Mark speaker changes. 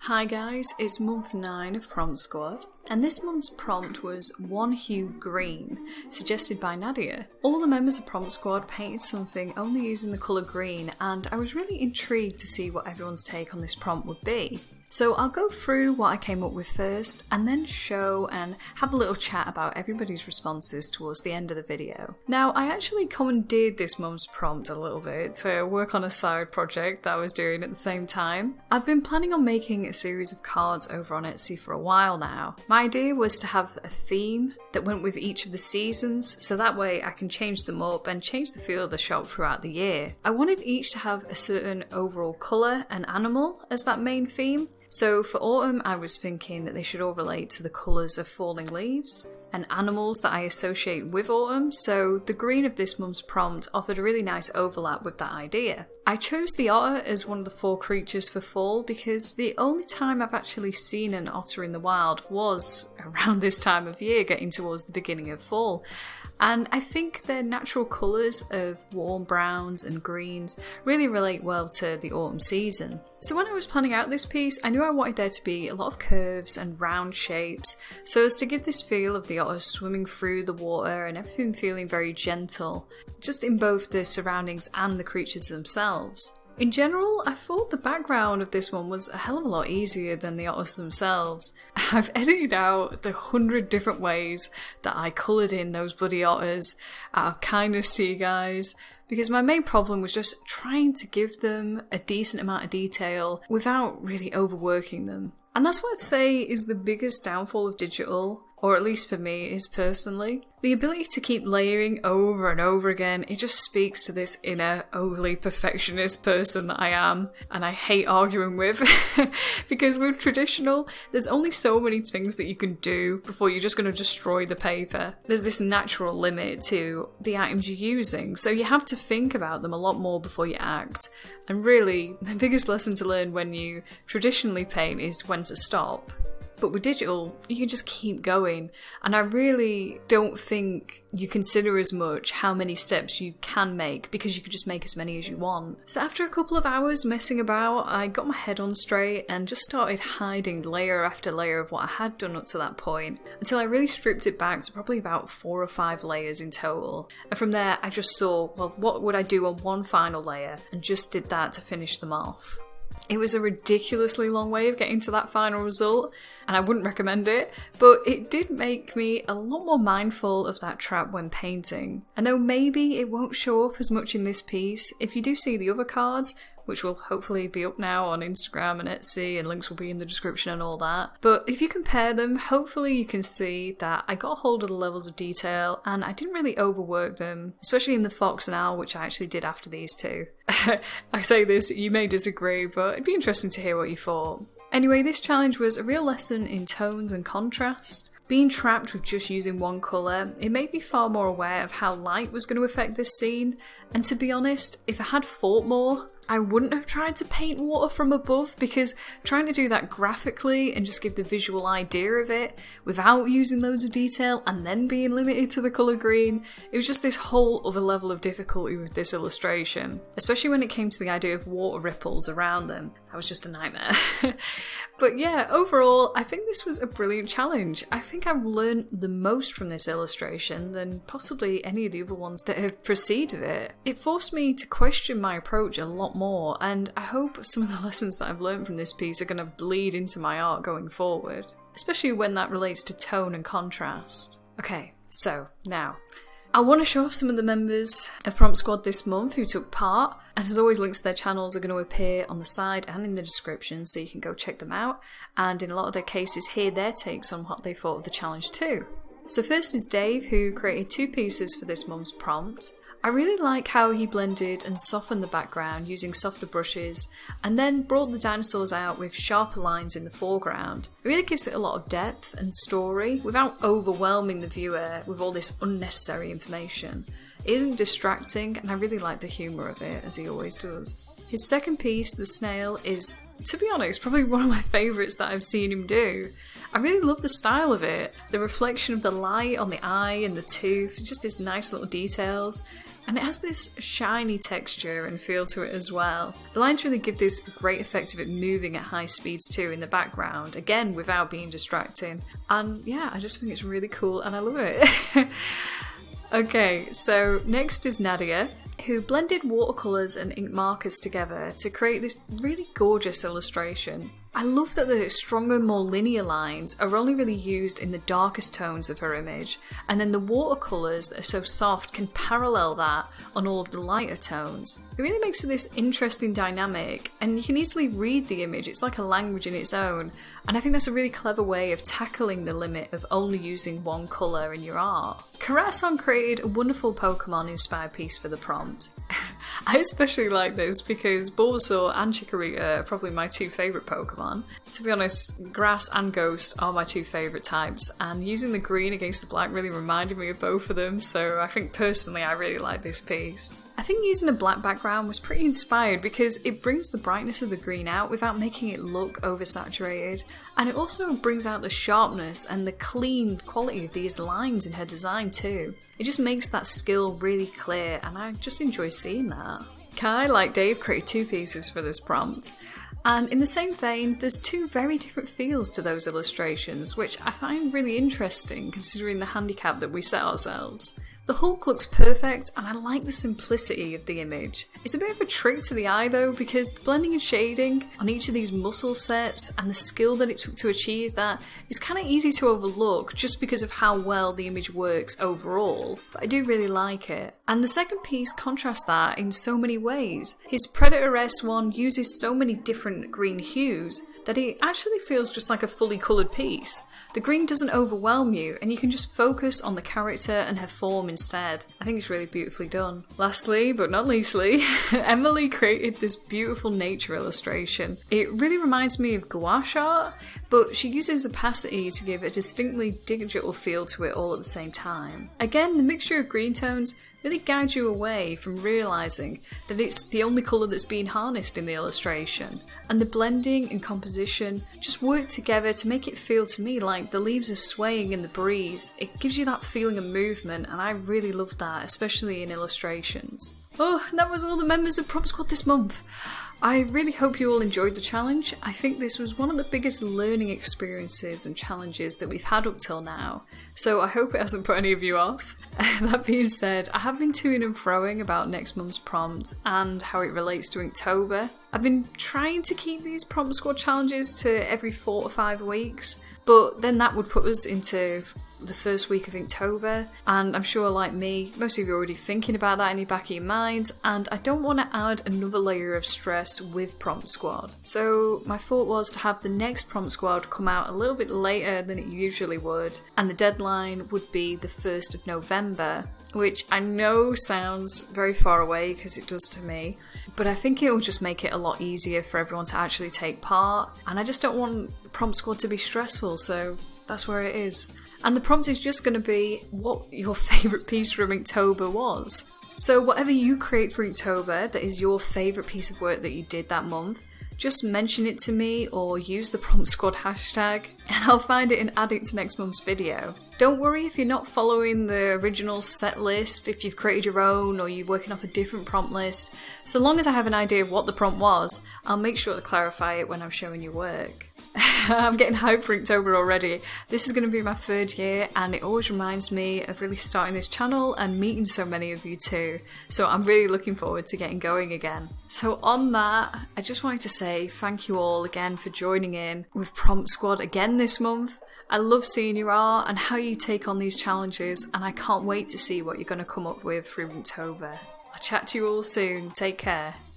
Speaker 1: Hi guys, it's month 9 of Prompt Squad, and this month's prompt was One Hue Green, suggested by Nadya. All the members of Prompt Squad painted something only using the colour green, and I was really intrigued to see what everyone's take on this prompt would be. So I'll go through what I came up with first, and then show and have a little chat about everybody's responses towards the end of the video. Now, I actually commandeered this month's prompt a little bit to work on a side project that I was doing at the same time. I've been planning on making a series of cards over on Etsy for a while now. My idea was to have a theme that went with each of the seasons, so that way I can change them up and change the feel of the shop throughout the year. I wanted each to have a certain overall colour and animal as that main theme. So for autumn, I was thinking that they should all relate to the colours of falling leaves and animals that I associate with autumn, so the green of this month's prompt offered a really nice overlap with that idea. I chose the otter as one of the 4 creatures for fall because the only time I've actually seen an otter in the wild was around this time of year, getting towards the beginning of fall. And I think their natural colours of warm browns and greens really relate well to the autumn season. So when I was planning out this piece, I knew I wanted there to be a lot of curves and round shapes, so as to give this feel of the otter swimming through the water and everything feeling very gentle, just in both the surroundings and the creatures themselves. In general, I thought the background of this one was a hell of a lot easier than the otters themselves. I've edited out the 100 different ways that I coloured in those bloody otters out of kindness to you guys, because my main problem was just trying to give them a decent amount of detail without really overworking them. And that's what I'd say is the biggest downfall of digital, or at least for me, is personally. The ability to keep layering over and over again, it just speaks to this inner, overly perfectionist person that I am, and I hate arguing with, because with traditional, there's only so many things that you can do before you're just going to destroy the paper. There's this natural limit to the items you're using, so you have to think about them a lot more before you act. And really, the biggest lesson to learn when you traditionally paint is when to stop. But with digital, you can just keep going, and I really don't think you consider as much how many steps you can make, because you can just make as many as you want. So after a couple of hours messing about, I got my head on straight and just started hiding layer after layer of what I had done up to that point, until I really stripped it back to probably about 4 or 5 layers in total. And from there, I just saw, well, what would I do on one final layer, and just did that to finish them off. It was a ridiculously long way of getting to that final result, and I wouldn't recommend it, but it did make me a lot more mindful of that trap when painting. And though maybe it won't show up as much in this piece, if you do see the other cards, which will hopefully be up now on Instagram and Etsy, and links will be in the description and all that. But if you compare them, hopefully you can see that I got hold of the levels of detail and I didn't really overwork them, especially in the fox and owl, which I actually did after these two. I say this, you may disagree, but it'd be interesting to hear what you thought. Anyway, this challenge was a real lesson in tones and contrast. Being trapped with just using one colour, it made me far more aware of how light was going to affect this scene, and to be honest, if I had thought more, I wouldn't have tried to paint water from above, because trying to do that graphically and just give the visual idea of it without using loads of detail and then being limited to the colour green, it was just this whole other level of difficulty with this illustration, especially when it came to the idea of water ripples around them. That was just a nightmare. But yeah, overall, I think this was a brilliant challenge. I think I've learned the most from this illustration than possibly any of the other ones that have preceded it. It forced me to question my approach a lot more, and I hope some of the lessons that I've learned from this piece are going to bleed into my art going forward, especially when that relates to tone and contrast. Okay, so now, I want to show off some of the members of Prompt Squad this month who took part, and as always, links to their channels are going to appear on the side and in the description, so you can go check them out, and in a lot of their cases hear their takes on what they thought of the challenge too. So first is Dave, who created 2 pieces for this month's prompt. I really like how he blended and softened the background using softer brushes, and then brought the dinosaurs out with sharper lines in the foreground. It really gives it a lot of depth and story without overwhelming the viewer with all this unnecessary information. It isn't distracting, and I really like the humour of it, as he always does. His second piece, the snail, is, to be honest, probably one of my favourites that I've seen him do. I really love the style of it. The reflection of the light on the eye and the tooth, just these nice little details. And it has this shiny texture and feel to it as well. The lines really give this great effect of it moving at high speeds too in the background, again without being distracting. And yeah, I just think it's really cool and I love it. Okay, so next is Nadya, who blended watercolours and ink markers together to create this really gorgeous illustration. I love that the stronger, more linear lines are only really used in the darkest tones of her image, and then the watercolours that are so soft can parallel that on all of the lighter tones. It really makes for this interesting dynamic, and you can easily read the image. It's like a language in its own, and I think that's a really clever way of tackling the limit of only using one colour in your art. Coratison created a wonderful Pokemon inspired piece for the prompt. I especially like this because Bulbasaur and Chikorita are probably my two favourite Pokemon. To be honest, Grass and Ghost are my two favourite types, and using the green against the black really reminded me of both of them, so I think personally I really like this piece. I think using a black background was pretty inspired because it brings the brightness of the green out without making it look oversaturated, and it also brings out the sharpness and the clean quality of these lines in her design too. It just makes that skill really clear, and I just enjoy seeing that. Kai, like Dave, created two pieces for this prompt. And in the same vein, there's two very different feels to those illustrations, which I find really interesting considering the handicap that we set ourselves. The Hulk looks perfect, and I like the simplicity of the image. It's a bit of a trick to the eye though, because the blending and shading on each of these muscle sets and the skill that it took to achieve that is kind of easy to overlook just because of how well the image works overall, but I do really like it. And the second piece contrasts that in so many ways. His Predator-esque one uses so many different green hues that it actually feels just like a fully coloured piece. The green doesn't overwhelm you, and you can just focus on the character and her form instead. I think it's really beautifully done. Lastly, but not leastly, Emily created this beautiful nature illustration. It really reminds me of gouache art, but she uses opacity to give a distinctly digital feel to it all at the same time. Again, the mixture of green tones really guides you away from realising that it's the only colour that's being harnessed in the illustration, and the blending and composition just work together to make it feel to me like the leaves are swaying in the breeze. It gives you that feeling of movement, and I really love that, especially in illustrations. Oh, and that was all the members of Prompt Squad this month. I really hope you all enjoyed the challenge. I think this was one of the biggest learning experiences and challenges that we've had up till now, so I hope it hasn't put any of you off. That being said, I have been toing and froing about next month's prompt and how it relates to Inktober. I've been trying to keep these Prompt Squad challenges to every 4 to 5 weeks, but then that would put us into the first week of Inktober, and I'm sure, like me, most of you are already thinking about that in your back of your minds, and I don't want to add another layer of stress with Prompt Squad. So my thought was to have the next Prompt Squad come out a little bit later than it usually would, and the deadline would be the 1st of November, which I know sounds very far away because it does to me, but I think it will just make it a lot easier for everyone to actually take part, and I just don't want Prompt Squad to be stressful, so that's where it is. And the prompt is just going to be what your favourite piece from Inktober was. So whatever you create for Inktober that is your favourite piece of work that you did that month, just mention it to me or use the Prompt Squad hashtag, and I'll find it and add it to next month's video. Don't worry if you're not following the original set list, if you've created your own or you're working off a different prompt list. So long as I have an idea of what the prompt was, I'll make sure to clarify it when I'm showing your work. I'm getting hyped for Inktober already. This is going to be my 3rd year, and it always reminds me of really starting this channel and meeting so many of you too. So I'm really looking forward to getting going again. So on that, I just wanted to say thank you all again for joining in with Prompt Squad again this month. I love seeing your art and how you take on these challenges, and I can't wait to see what you're going to come up with through Inktober. I'll chat to you all soon. Take care.